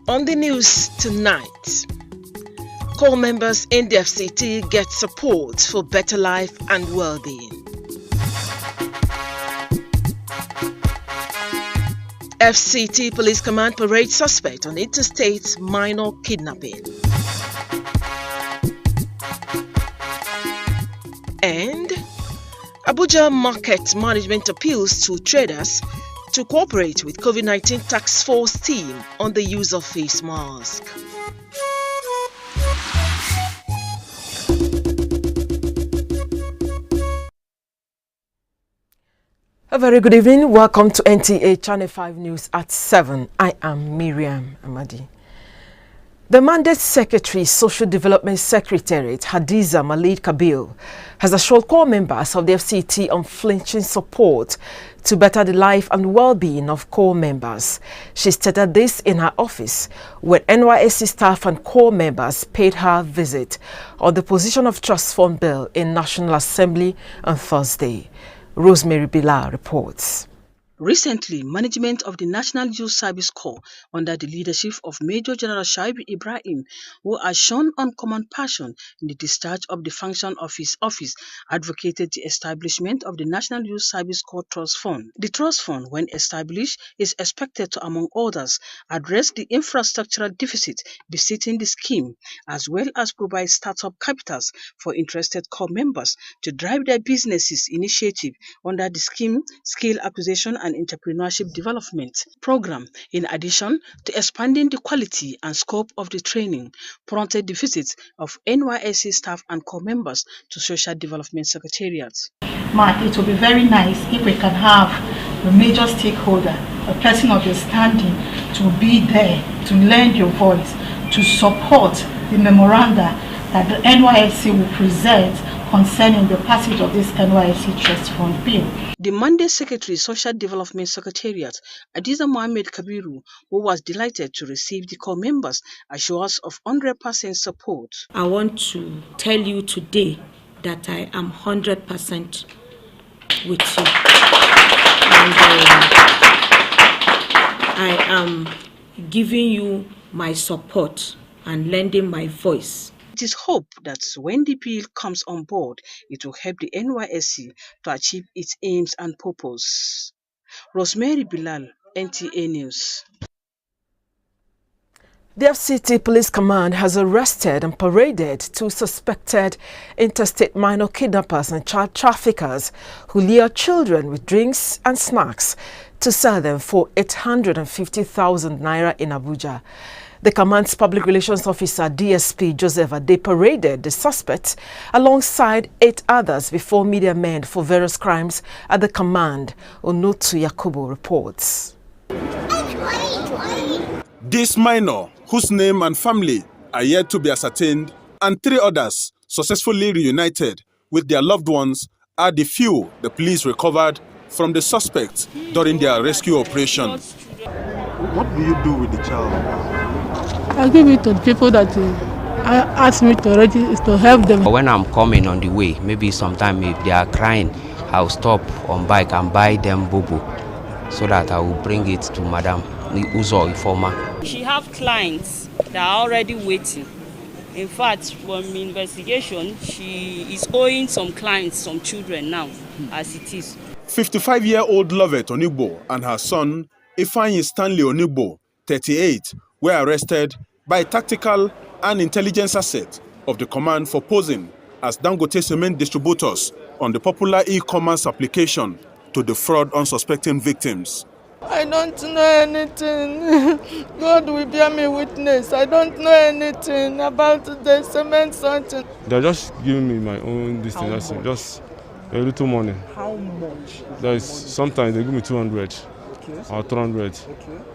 On the news tonight, core members in the FCT get support for better life and well-being. FCT Police Command parade suspect on interstate minor kidnapping. And Abuja Market Management appeals to traders to cooperate with COVID-19 task force team on the use of face mask. A very good evening. Welcome to Nta Channel 5 News at 7. I am Miriam Amadi. The Mandate Secretary, Social Development Secretariat, Hadiza Malik Kabil, has assured core members of the FCT unflinching support to better the life and well-being of core members. She stated this in her office when NYSC staff and core members paid her a visit on the position of trust fund bill in National Assembly on Thursday. Rosemary Bilal reports. Recently, management of the National Youth Service Corps, under the leadership of Major General Shaibu Ibrahim, who has shown uncommon passion in the discharge of the function of his office, advocated the establishment of the National Youth Service Corps Trust Fund. The Trust Fund, when established, is expected to, among others, address the infrastructural deficit besetting the scheme, as well as provide startup capitals for interested corps members to drive their businesses initiative under the scheme Skill Acquisition and Entrepreneurship Development Program. In addition to expanding the quality and scope of the training, prompted the visits of NYSC staff and core members to Social Development Secretariats. It will be very nice if we can have a major stakeholder, a person of your standing, to be there, to lend your voice, to support the memoranda that the NYSC will present concerning the passage of this NYSC Trust Fund Bill. The Mandate Secretary, Social Development Secretariat, Hadiza Mohammed Kabiru, who was delighted to receive the core members, assures of 100% support. I want to tell you today that I am 100% with you. And I am giving you my support and lending my voice. It is hoped that when the bill comes on board, it will help the NYSC to achieve its aims and purpose. Rosemary Bilal, NTA News. The FCT Police Command has arrested and paraded two suspected interstate minor kidnappers and child traffickers who lure children with drinks and snacks to sell them for 850,000 naira in Abuja. The command's public relations officer, DSP Joseph Ade, paraded the suspects alongside 8 others before media men for various crimes at the command. Onotu Yakubu reports. This minor, whose name and family are yet to be ascertained, and 3 others successfully reunited with their loved ones, are the few the police recovered from the suspects during their rescue operation. What will you do with the child? I give it to the people that ask me to help them. When I'm coming on the way, maybe sometime if they are crying, I'll stop on bike and buy them bobo so that I will bring it to Madam Uzo Informa. She have clients that are already waiting. In fact, from investigation, she is owing some clients, some children now, as it is. 55-year-old Lovett Onigbo and her son, Ifeanyi Stanley Onigbo, 38, were arrested by tactical and intelligence asset of the command for posing as Dangote cement distributors on the popular e-commerce application to defraud unsuspecting victims. I don't know anything. God will bear me witness. I don't know anything about the cement something. They're just giving me my own distance, just a little money. How much? Sometimes they give me 200. Or 300.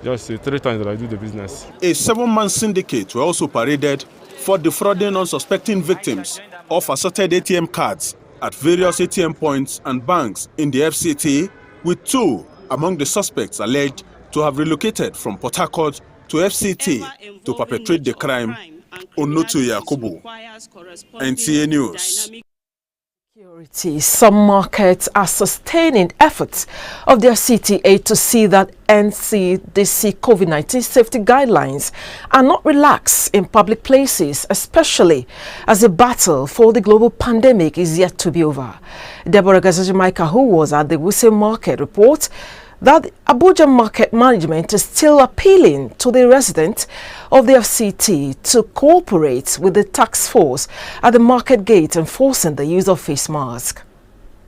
Just 3 times that I do the business. A 7-man syndicate were also paraded for defrauding unsuspecting victims of assorted ATM cards at various ATM points and banks in the FCT, with 2 among the suspects alleged to have relocated from Port Harcourt to FCT to perpetrate the crime. Onotu Yakubu, NTA News. Some markets are sustaining efforts of their CTA to see that NCDC COVID-19 safety guidelines are not relaxed in public places, especially as the battle for the global pandemic is yet to be over. Deborah Gazajimaika, who was at the Wuse Market, reports that Abuja Market Management is still appealing to the residents of the FCT to cooperate with the task force at the market gate enforcing the use of face masks.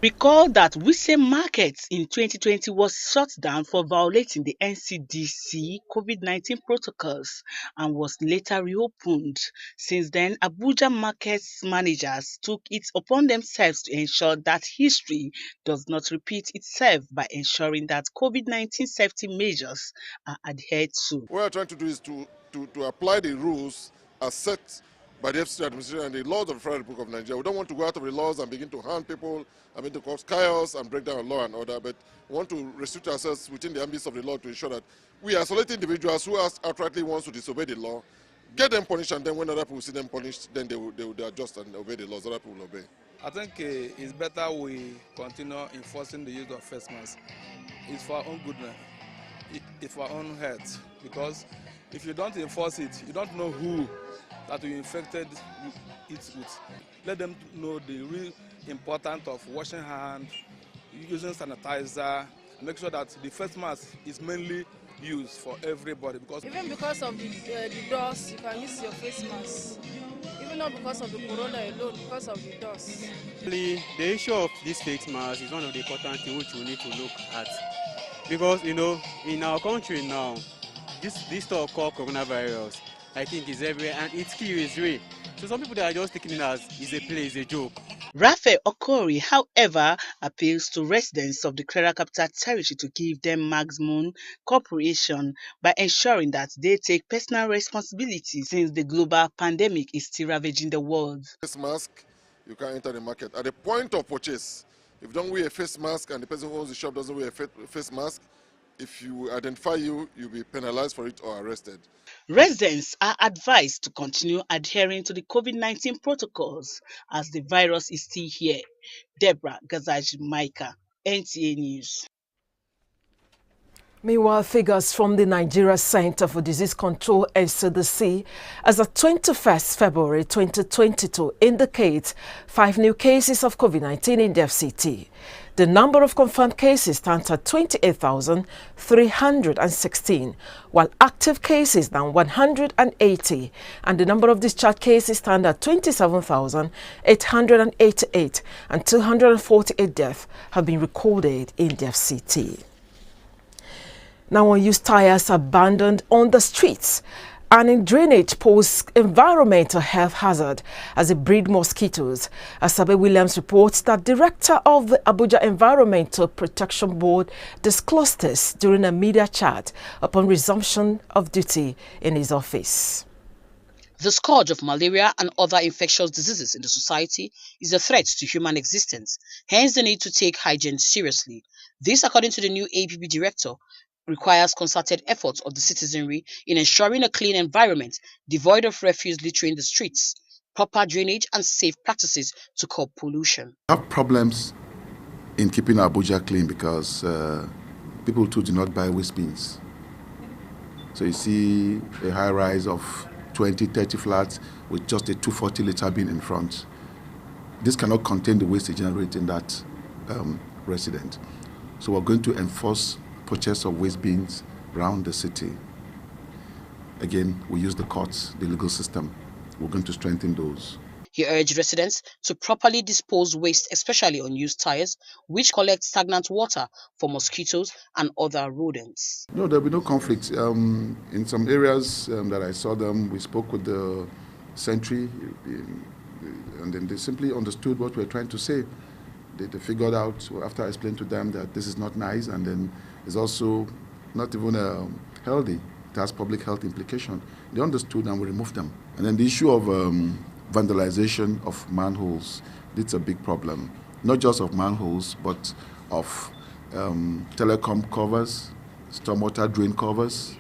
Recall that Wuse Market in 2020 was shut down for violating the NCDC COVID-19 protocols and was later reopened. Since then, Abuja Market's managers took it upon themselves to ensure that history does not repeat itself by ensuring that COVID-19 safety measures are adhered to. What we are trying to do is to apply the rules as set by the FCT administration and the laws of the Federal Republic of Nigeria. We don't want to go out of the laws and begin to harm people, and begin to cause chaos and break down law and order, but we want to restrict ourselves within the ambits of the law to ensure that we isolate individuals who outrightly want to disobey the law, get them punished, and then when other people see them punished, then they will adjust and obey the laws. Other people will obey. I think it's better we continue enforcing the use of face masks. It's for our own goodness. It's for our own health, because if you don't enforce it, you don't know who that you infected it with. Let them know the real importance of washing hands, using sanitizer, make sure that the face mask is mainly used for everybody. Even because of the dust, you can use your face mask. Even not because of the corona alone, because of the dust. The issue of this face mask is one of the important things which we need to look at. Because, you know, in our country now, this stuff called coronavirus, I think is everywhere, and its key is real. So some people that are just taking it as is a play, is a joke. Raphael Okori, however, appeals to residents of the Federal Capital Territory to give them maximum cooperation by ensuring that they take personal responsibility since the global pandemic is still ravaging the world. Face mask, you can't enter the market. At the point of purchase, if you don't wear a face mask and the person who owns the shop doesn't wear a face mask, if you identify you'll be penalized for it or arrested. Residents are advised to continue adhering to the COVID-19 protocols as the virus is still here. Deborah Gazajimaika, NTA News. Meanwhile, figures from the Nigeria Center for Disease Control (NCDC) as of 21st February 2022 indicate 5 new cases of COVID-19 in the FCT. The number of confirmed cases stands at 28,316, while active cases down 180, and the number of discharged cases stand at 27,888, and 248 deaths have been recorded in the FCT. Now, unused tires abandoned on the streets and in drainage pose environmental health hazard as they breed mosquitoes. Asabe Williams reports that Director of the Abuja Environmental Protection Board disclosed this during a media chat upon resumption of duty in his office. The scourge of malaria and other infectious diseases in the society is a threat to human existence, hence the need to take hygiene seriously. This, according to the new APB director, requires concerted efforts of the citizenry in ensuring a clean environment devoid of refuse littering the streets, proper drainage and safe practices to curb pollution. We have problems in keeping Abuja clean because people too do not buy waste bins. So you see a high rise of 20, 30 flats with just a 240-liter bin in front. This cannot contain the waste generated in that resident. So we're going to enforce purchase of waste bins around the city. Again, we use the courts, the legal system. We're going to strengthen those. He urged residents to properly dispose waste, especially unused tires, which collect stagnant water for mosquitoes and other rodents. No, there'll be no conflict. In some areas that I saw them, we spoke with the sentry, and then they simply understood what we were trying to say. They figured out, after I explained to them that this is not nice, and then it's also not even healthy. It has public health implication. They understood and we removed them. And then the issue of vandalization of manholes, it's a big problem. Not just of manholes, but of telecom covers, stormwater drain covers,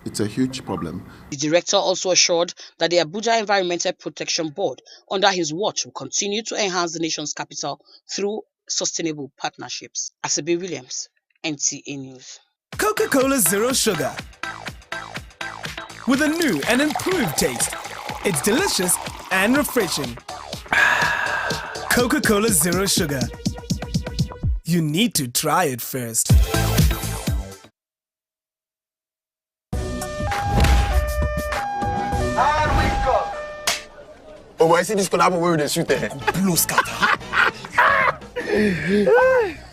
It's a huge problem. The director also assured that the Abuja Environmental Protection Board, under his watch, will continue to enhance the nation's capital through sustainable partnerships. Asabe Williams, NTA News. Coca-Cola Zero Sugar. With a new and improved taste. It's delicious and refreshing. Coca-Cola Zero Sugar. You need to try it first. Oh, I see this collab where they shoot there. Blue scatter.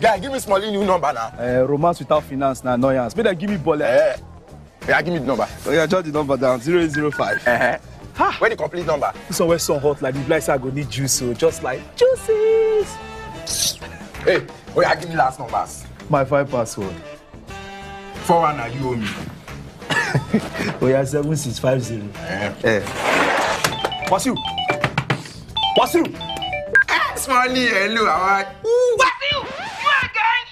Guy, give me small new number now. Romance without finance now, annoyance. Better give me bullet. Yeah, give me the number. Oh, yeah, jot the number down. 0805. Where the complete number? This one so hot like the blind I go need juice, so just like juices. Hey, yeah, give me last numbers. My 5 password. 41 now you owe me. Oh, yeah, 7650. What's you? What's you? Smiley, hello, how are you? What's you? You again?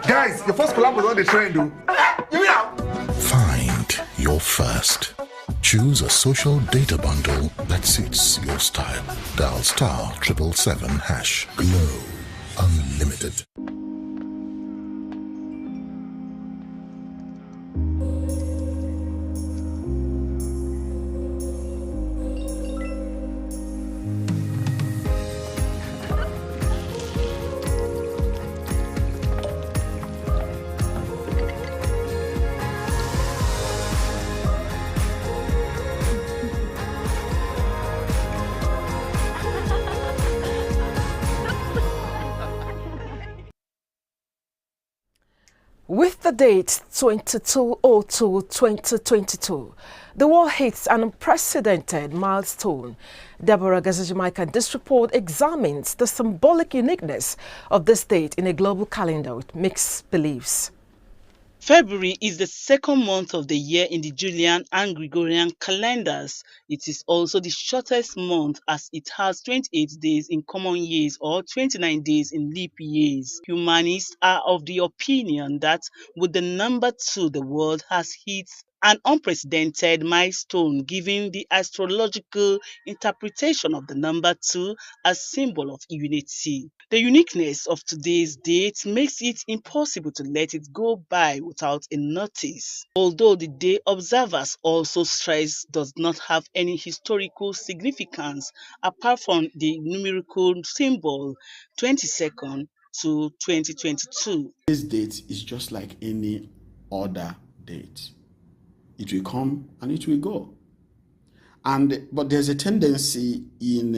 Guys, your first collab was on the trend, though. You know. Find your first. Choose a social data bundle that suits your style. Dial *777#. Glow Unlimited. With the date 22/02/2022, the world hits an unprecedented milestone. Deborah Gazajamaika, this report examines the symbolic uniqueness of this date in a global calendar with mixed beliefs. February is the second month of the year in the Julian and Gregorian calendars. It is also the shortest month as it has 28 days in common years or 29 days in leap years. Humanists are of the opinion that with the number 2, the world has hit an unprecedented milestone, giving the astrological interpretation of the number 2 as symbol of unity. The uniqueness of today's date makes it impossible to let it go by without a notice. Although the day observers also stress does not have any historical significance apart from the numerical symbol 22nd to 2022. This date is just like any other date. It will come and it will go. But there's a tendency in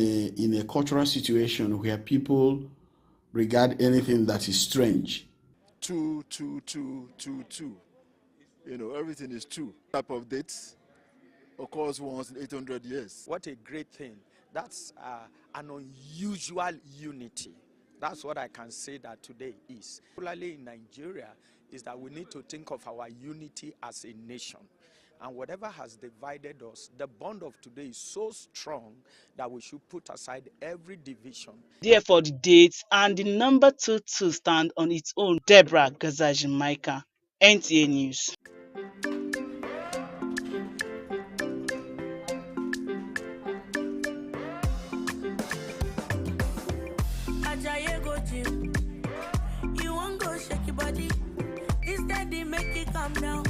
a cultural situation where people regard anything that is strange. 2, 2, 2, 2, 2. You know, everything is 2. Type of dates occurs once in 800 years. What a great thing. That's an unusual unity. That's what I can say that today is. Particularly in Nigeria, is that we need to think of our unity as a nation. And whatever has divided us, the bond of today is so strong that we should put aside every division. Therefore, the date and the number 22 stand on its own. Deborah Gazajamaika, NTA News. You won't go shake your body. Instead, they make it calm down.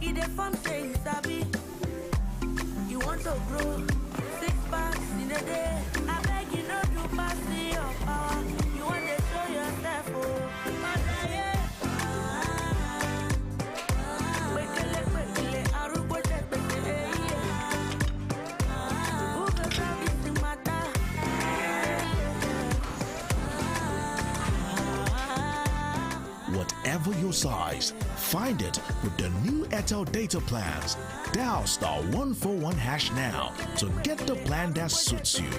If the farm say you sabi, you want to grow 6 packs in a day. I beg you not to pass your power. You want to show yourself, oh. Whatever your size, find it with the new Airtel data plans. Dial *141# now to get the plan that suits you.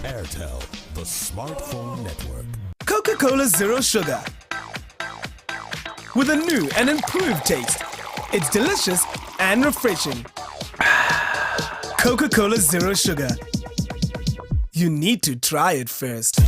Airtel, the smartphone network. Coca-Cola Zero Sugar. With a new and improved taste. It's delicious and refreshing. Coca-Cola Zero Sugar. You need to try it first.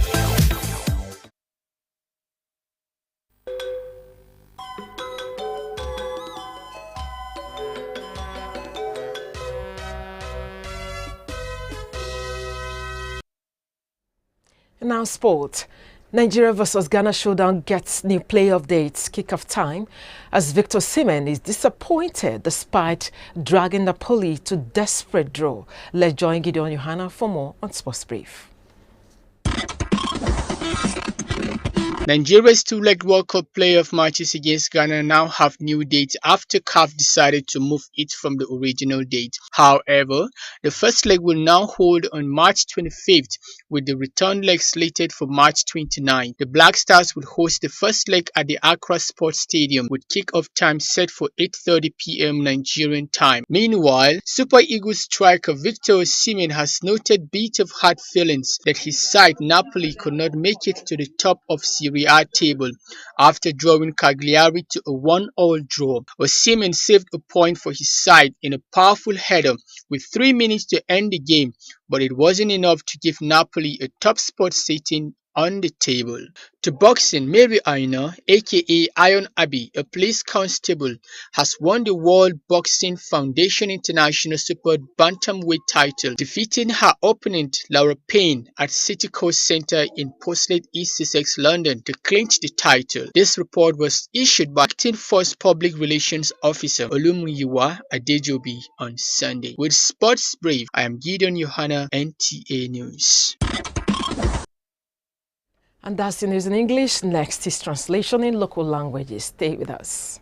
Now sport. Nigeria vs Ghana showdown gets new playoff dates, kick-off time, as Victor Osimhen is disappointed despite dragging Napoli to desperate draw. Let's join Gideon Johanna for more on Sports Brief. Nigeria's two-leg World Cup playoff matches against Ghana now have new dates after CAF decided to move it from the original date. However, the first leg will now hold on March 25th, with the return leg slated for March 29th. The Black Stars will host the first leg at the Accra Sports Stadium, with kick-off time set for 8:30 p.m. Nigerian time. Meanwhile, Super Eagles striker Victor Osimhen has noted bit of hard feelings that his side Napoli could not make it to the top of Serie A table after drawing Cagliari to a 1-1 draw. Osimhen saved a point for his side in a powerful header with 3 minutes to end the game, but it wasn't enough to give Napoli a top spot sitting on the table. To boxing, Mary Aina, aka Iron Abbey, a police constable, has won the World Boxing Foundation International Super Bantamweight title, defeating her opponent Laura Payne at City Coast Centre in Portslade, East Sussex, London, to clinch the title. This report was issued by Acting Force Public Relations Officer Olumuyiwa Adejobi on Sunday. With Sports Brief, I am Gideon Johanna, NTA News. And that's the news in English. Next is translation in local languages. Stay with us.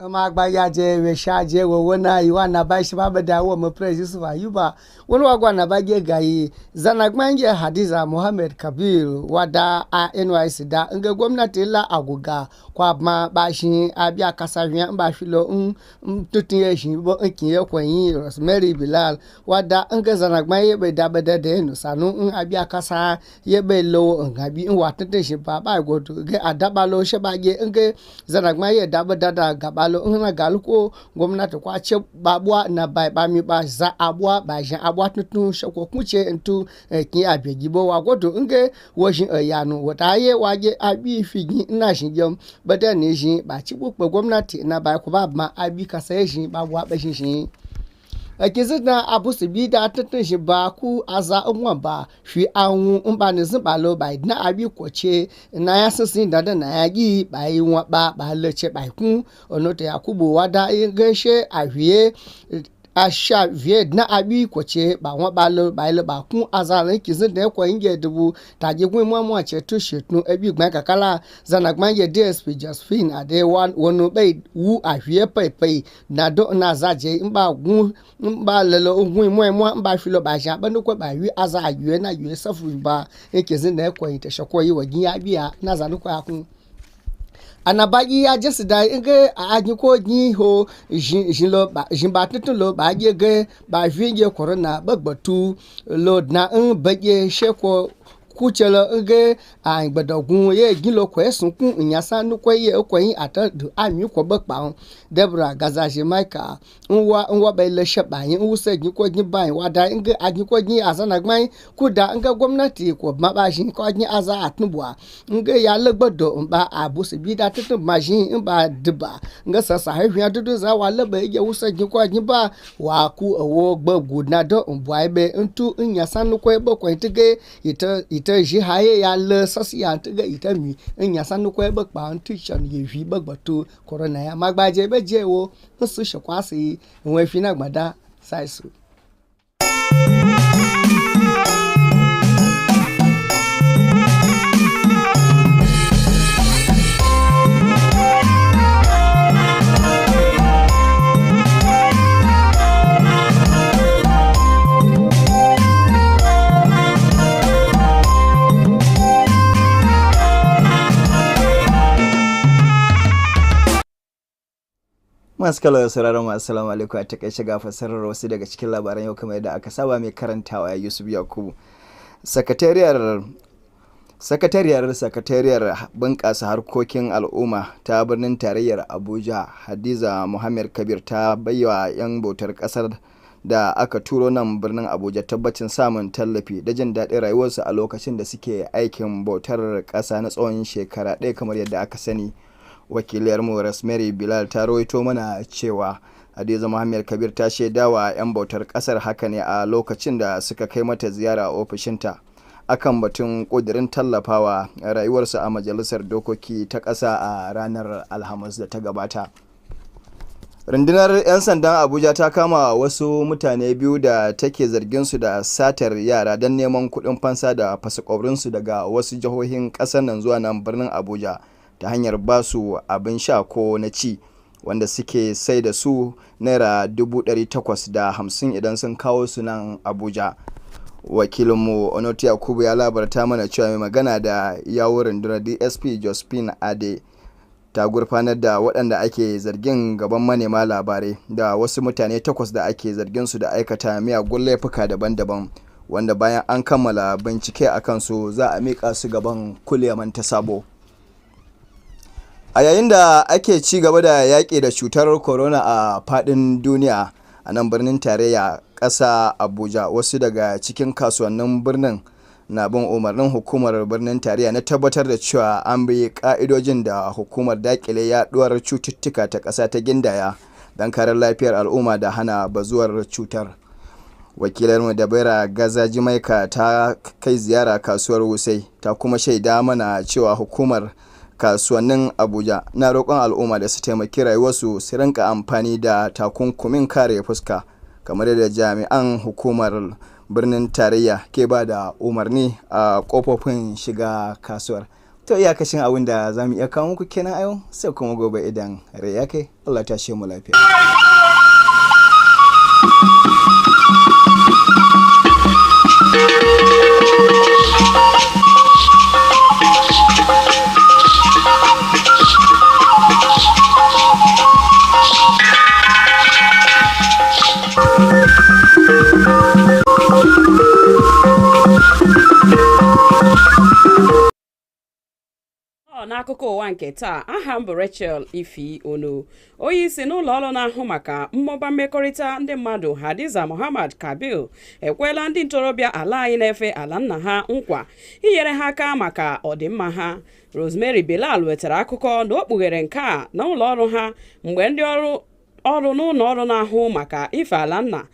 Magbayaje reshaje wona iwana bashi babada wo mo praise wa yuba wona wagwa na bage gayi zanagmanje Hadiza Mohammed Kabir wada a NYC da nga gwamnati la aguga kwa ma bashi abia kasahwan ba filo tutinye shi bo nkiye kwanyi Rosemary Bilal wada nga zanagmanje be da bada de no sanu abia kasa ye be lo ngabi watete shi ba goto ge adabalo she bage nga zanagmanje da bada da gabalo na galuko gwamnati kwace babuwa na ba mi ba za abuwa ba jan abuwa tuntun shako kuce intu kin abe gibo wa godo nge woshin yanu wata ye waje abi figi ina shin bada ne shi ba ci bukpe gwamnati na ba ku ba ma abi kasa shi babuwa ba shi akizina abusi bida tuntun shi ba ku aza nwa ba shi anwu mba ne zibalo ba na abi kwace na ya sisi da na ya gi ba yi nwa ba lece ba ku onoto yakubu wada gashe ahwie asha vie na abi kwace ba nwa ba ku aza kizin da kwa inge dubu taje gwe mu ache to shetnu abi gban kakala zana gban ye DSP Josephine ade wono be wu ahwie pepe na do na zaje mba lelo gwe mu mba filo ba sha ba no kwa ba wi aza ahwie na yue safu ba kizin da kwa ite shako yi wagin abia na zanu kwa ku anabagi ya jesida nge anyiko nyi ho jinlo ba jimba tutulo ba ge ba vinge corona bagbatu lo na baje sheko kuchela nge a gbadogun ye gilo kwesun kun nyasa nu kweye okyin ata du ami ko bakpa Deborah Gazaje Michael nwa ba ile sheba yin wuse gin ko gin ban wada nge agin ko gin azana gban kuda nge gwamnati ko maba shin ko gin aza atnubwa nge ya legbodo mba abusi bida tutu majin mba diba nge sasa hehia dudu za wa leba ye wuse gin ko gin ba wa ku owo gbagbu na do mbwa ebe ntu nyasa nu ko ebe ko ntige ita ji haye ya le sasi ya ntige ita mi nyasa nu ko ebe pa ntu chan ye wi bagbatu corona ya magbaje be je wo nsu shekwasi nwe fi na gbada saisu Masu kallon sauraron assalamu alaikum, a takaice ga fassarar wasu daga cikin labaran yau kamar yadda aka saba, mai karantawa Yusuf Yakubu. Sakatariyar bunƙasa harkokin al'umma ta birnin tarayyar Abuja, Hadiza Muhammad Kabir, ta bayyana 'yan bautar ƙasar da aka turo nan birnin Abuja tabbacin samun tallafi da jin daɗin rayuwarsu a lokacin da suke aikin bautar ƙasa na tsawon shekara ɗaya kamar yadda aka sani. Wakiliyarmu Rosemary Bilal ta rawaito mana cewa Hadiza Muhammad Kabir ta shaidawa 'yan bautar ƙasar haka ne a lokacin da suka kai mata ziyara a ofishinta akan batun ƙudurin tallafawa rayuwarsu a majalisar dokoki ta ƙasa a ranar Alhamis da ta gabata. Rundunar 'yan sandan Abuja ta kama wasu mutane biyu da take zargin su da satar yara don neman kuɗin fansa da fasakwabrinsu daga wasu jihohin ƙasar nan zuwa nan birnin Abuja ta hanyar ba su abin sha ko na ci, wanda suke sai da su naira 850 idan sun kawo su nan Abuja. Wakilinmu Onoti Yakubu ya labarta mana cewa mai magana da yawun rundunar DSP Josephine Ade ta gurfanar da waɗanda ake zargin gaban manema labarai da wasu mutane 8 da ake zargin su da aikata miyagun laifuka daban-daban, wanda bayan an kammala bincike a kansu za a miƙa su gaban kuliyaman ta sabo. A yayin da ake ci gaba da yaƙi da cutar corona a faɗin duniya, a nan birnin tarayya ƙasa Abuja, wasu daga cikin kasuwannin birnin na bin umarnin hukumar birnin tarayya na tabbatar da cewa an bi ka'idojin da hukumar dakile yaduwar cututtuka ta ƙasa ta gindaya don kare lafiyar al'umma da hana bazuwar cutar. Wakilarmu Dabaira Gaza Jimaika ta kai ziyara kasuwar Wusai, ta kuma shaida mana cewa hukumar kasuwannin Abuja na roƙon al'umma da su taimaki rayuwarsu su rinka amfani da takunkumin kare fuska kamar yadda jami'an hukumar birnin tarayya ke ba da umarni a kofofin shiga kasuwar. To iyakacin abin da za mu iya kawo muku kenan a yau, sai kuma gobe idan rai ya kai. Allah ta shi mu lafiya. N'akụkọ ụwa nke taa, aha m bụ Rachel Ifi Ono. Onye isi n'ụlọ ọrụ na-ahụ maka mmụba mmekọrịta ndị mmadụ Hadiza Muhammad Kabir ekwela ndị ntorobịa ala anyị na-efe ala nna ha nkwa inyere ha aka maka ọdịmma ha. Rosemary Bilal wetara akụkọ na o kpughere nke a n'ụlọ ọrụ ha mgbe ndị ọrụ n'ụlọ ọrụ na-ahụ maka ife ala nna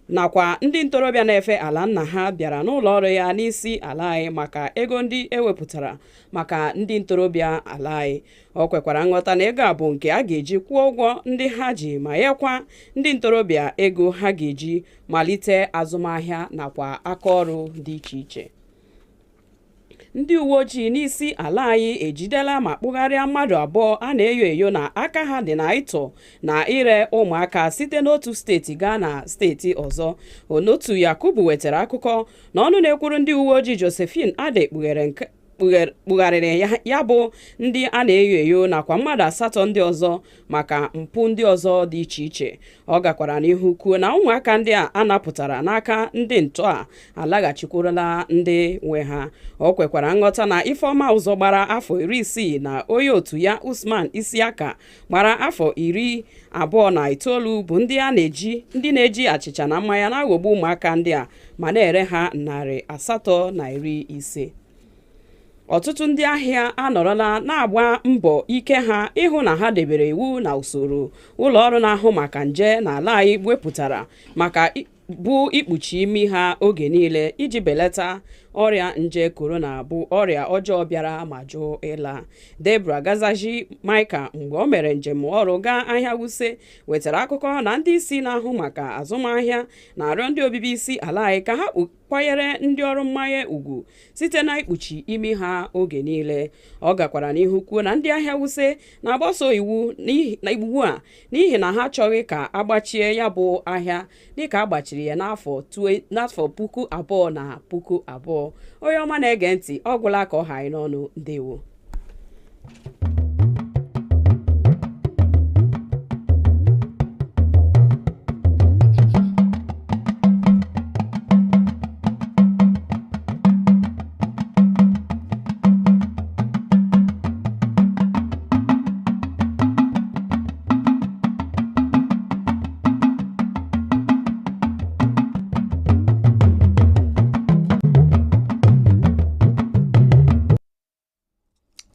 nakwa ndị ntorobịa na-efe ala nna ha bịara n'ụlọ ọrụ ya n'isi ala anyị maka ego ndị ewepụtara maka ndị ntorobịa ala anyị. O kwekwara nghọta na ego a bụ nke a ga-eji kwụọ ụgwọ ndị ha ji ma nyekwa ndị ntorobịa ego ha ga-eji malite azụmahịa nakwa aka ọrụ dị iche iche. Ndị uwe ojii n'isi ala anyị ejidela ma kpụgharịa mmadụ abụọ a na-eyo eyo na aka ha dị na ịtụ na ire ụmụaka site n'otu steeti gaa na steeti ọzọ. Onotu Yakubu wetara akụkọ na ọnụ na-ekwuru ndị uwe ojii Josephine Ade kpugharịrị ya bụ ndị a na-eyo eyo nakwa mmadụ 8 ndị ọzọ maka mpụ ndị ọzọ dị iche iche. Ọ gakwara n'ihu kwuo na ụmụaka ndị a napụtara n'aka ndị ntọ a alaghachikwurula ndị nwe ha. O kwekwara nghọta na Ifeọma Ụzọ gbara afọ 60 na onye otu ya Usman Isiaka gbara afọ 29 bụ ndị na-eji achịcha na mmanya na-aghọgbu ụmụaka ndị a ma na-ere ha 850. Ọtụtụ ndị ahịa anọrọla na-agba mbọ ike ha ịhụ na ha debere iwu na usoro ụlọ ọrụ na-ahụ maka nje n'ala anyị wepụtara maka bụ ikpuchi imi ha oge niile iji belata ọrịa nje korona bụ ọrịa ọjọọ bịara ma jụọ ịla. Debra Gazaji Maika mgbe o mere njem ọrụ gaa ahịa Wuse wetara akụkọ na ndị isi na-ahụ maka azụmahịa na-arịọ ndị obibi isi ala anyị ka ha kwanyere ndị ọrụ mmanya ugwu site na ikpuchi imi ha oge niile. Ọ gakwara n'ihu kwuo na ndị ahịa Wuse na-agbaso iwu a n'ihi na ha achọghị ka agbachie ya bụ ahịa dịka agbachiri ya n'afọ 2020. Onye ọma na-ege ntị, ọ gwụla ka ọ ha anyị n'ọnụ. Ndewo.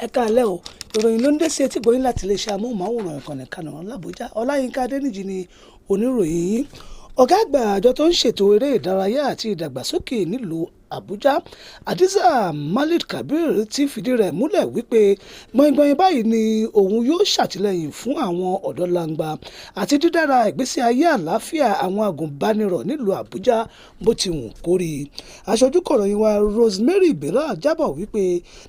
ẹ káalẹ́ o ìròyìn ló ń dé sí etí gbóyìn láti iléeṣẹ́ amóhùnmáwòrán ìkànnì Kànàrán l'Àbújá Ọláyínká Adéníjì ni oníròyìn yín. Ọ̀gá àgbà àjọ tó ń ṣètò eré ìdárayá àti ìdàgbàsókè nílùú Àbújá Hadiza Malik Kabir ti fìdí rẹ̀ múlẹ̀ wípé gbọ̀ngbọ̀n báyìí ni òun yóò ṣàtìlẹ́yìn fún àwọn ọ̀dọ́langba àti dídára ìgbésí ayé àlàáfíà àwọn agùnbánirọ̀ nílùú Àbújá bó ti wù kórí. Aṣojú kọ̀ròyìn wa Rosemary Bella jábọ̀ wípé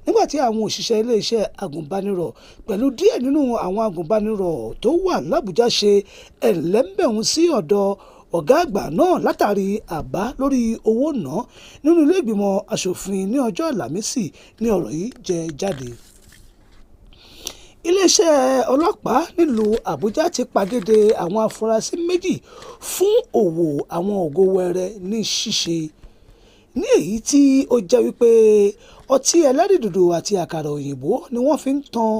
nígbàtí àwọn òṣìṣẹ́ iléeṣẹ́ agùnbánirọ̀ pẹ̀lú díẹ̀ nínú àwọn agùnbánirọ̀ tó wà l'Àbújá ṣe ẹ̀lẹ́mbẹ̀hún sí ọ̀dọ̀ ọ̀gá àgbà náà látàrí àbá lórí owó náà nínú ilé ìgbìmọ̀ aṣòfin ní ọjọ́ Àlàmísì ní ọ̀rọ̀ yìí jẹ jáde. Iléeṣẹ́ ọlọ́pàá nílùú Àbújá ti pàgédé àwọn afurasí méjì fún òwò àwọn ògo wẹrẹ ní ṣíṣe ní èyí tí ó jẹ́ wípé ọtí ẹlẹ́rìndòdò àti àkàrà òyìnbó ni wọ́n fi ń tan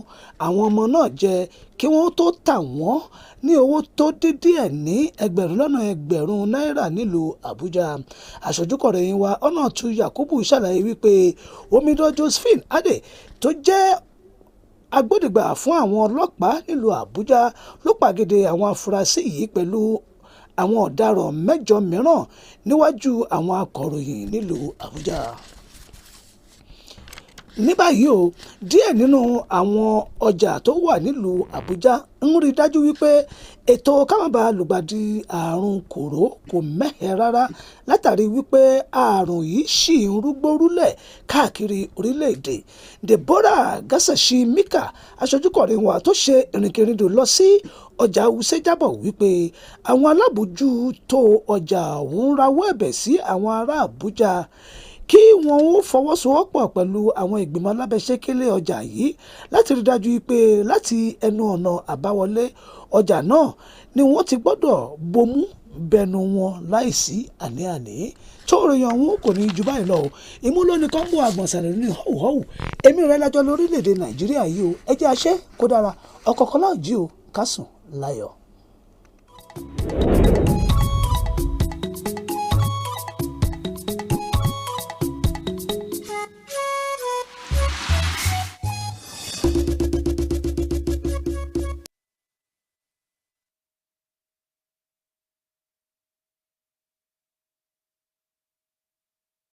àwọn ọmọ náà jẹ kí wọ́n tó tà wọ́n ní owó tó dín díẹ̀ ní ẹgbẹ̀rún náírà nílùú Àbújá. Aṣojúkọ̀ròyìn wa Ọ̀nàtú Yakubu ṣàlàyé wípé omidan Josephine Adé tó jẹ́ agbódegbà fún àwọn ọlọ́pàá nílùú Àbújá ló pàgédé àwọn afurasí yìí pẹ̀lú àwọn ọ̀daràn 8 mìíràn níwájú àwọn akọ̀ròyìn nílùú Àbújá. Ní báyìí o díẹ̀ nínú àwọn ọjà tó wà nílùú Àbújá ń rí dájú wípé ètò kámábà lùgbàdì àrùn kòró kò mẹ́hẹ rárá látàrí wípé àrùn yìí ṣì ń rúgbórúlẹ̀ káàkiri orílẹ̀-èdè. Deborah Gasashi Mika aṣojúkọ̀rin wa tó ṣe ìrìnkèrindò lọ sí ọjà Wuse jábọ̀ wípé àwọn alábòójútó ọjà ọ̀hún rawọ́ ẹ̀bẹ̀ sí àwọn ará Àbújá kí wọ́n ó fọwọ́sowọ́pọ̀ pẹ̀lú àwọn ìgbìmọ̀ alábẹ́sẹ́kẹ́lé ọjà yìí láti rí dájú pé láti ẹnu ọ̀nà àbáwọlé ọjà náà ni wọ́n ti gbọ́dọ̀ bomú bẹnu wọn láìsí àní-àní. tó ròyìn ọ̀hún kò ní ju báyìí lọ o ìmúlòní kan bó àgbọ̀nsẹ̀rẹ̀ ní họ́wùhọ́wù èmi rẹ̀ lájọ lórílẹ̀‐èdè Nàìjíríà yìí o ẹ jẹ́ àṣẹ kó dára ọ̀kọ̀ọ̀kan náà jí o ká sùn láyọ̀.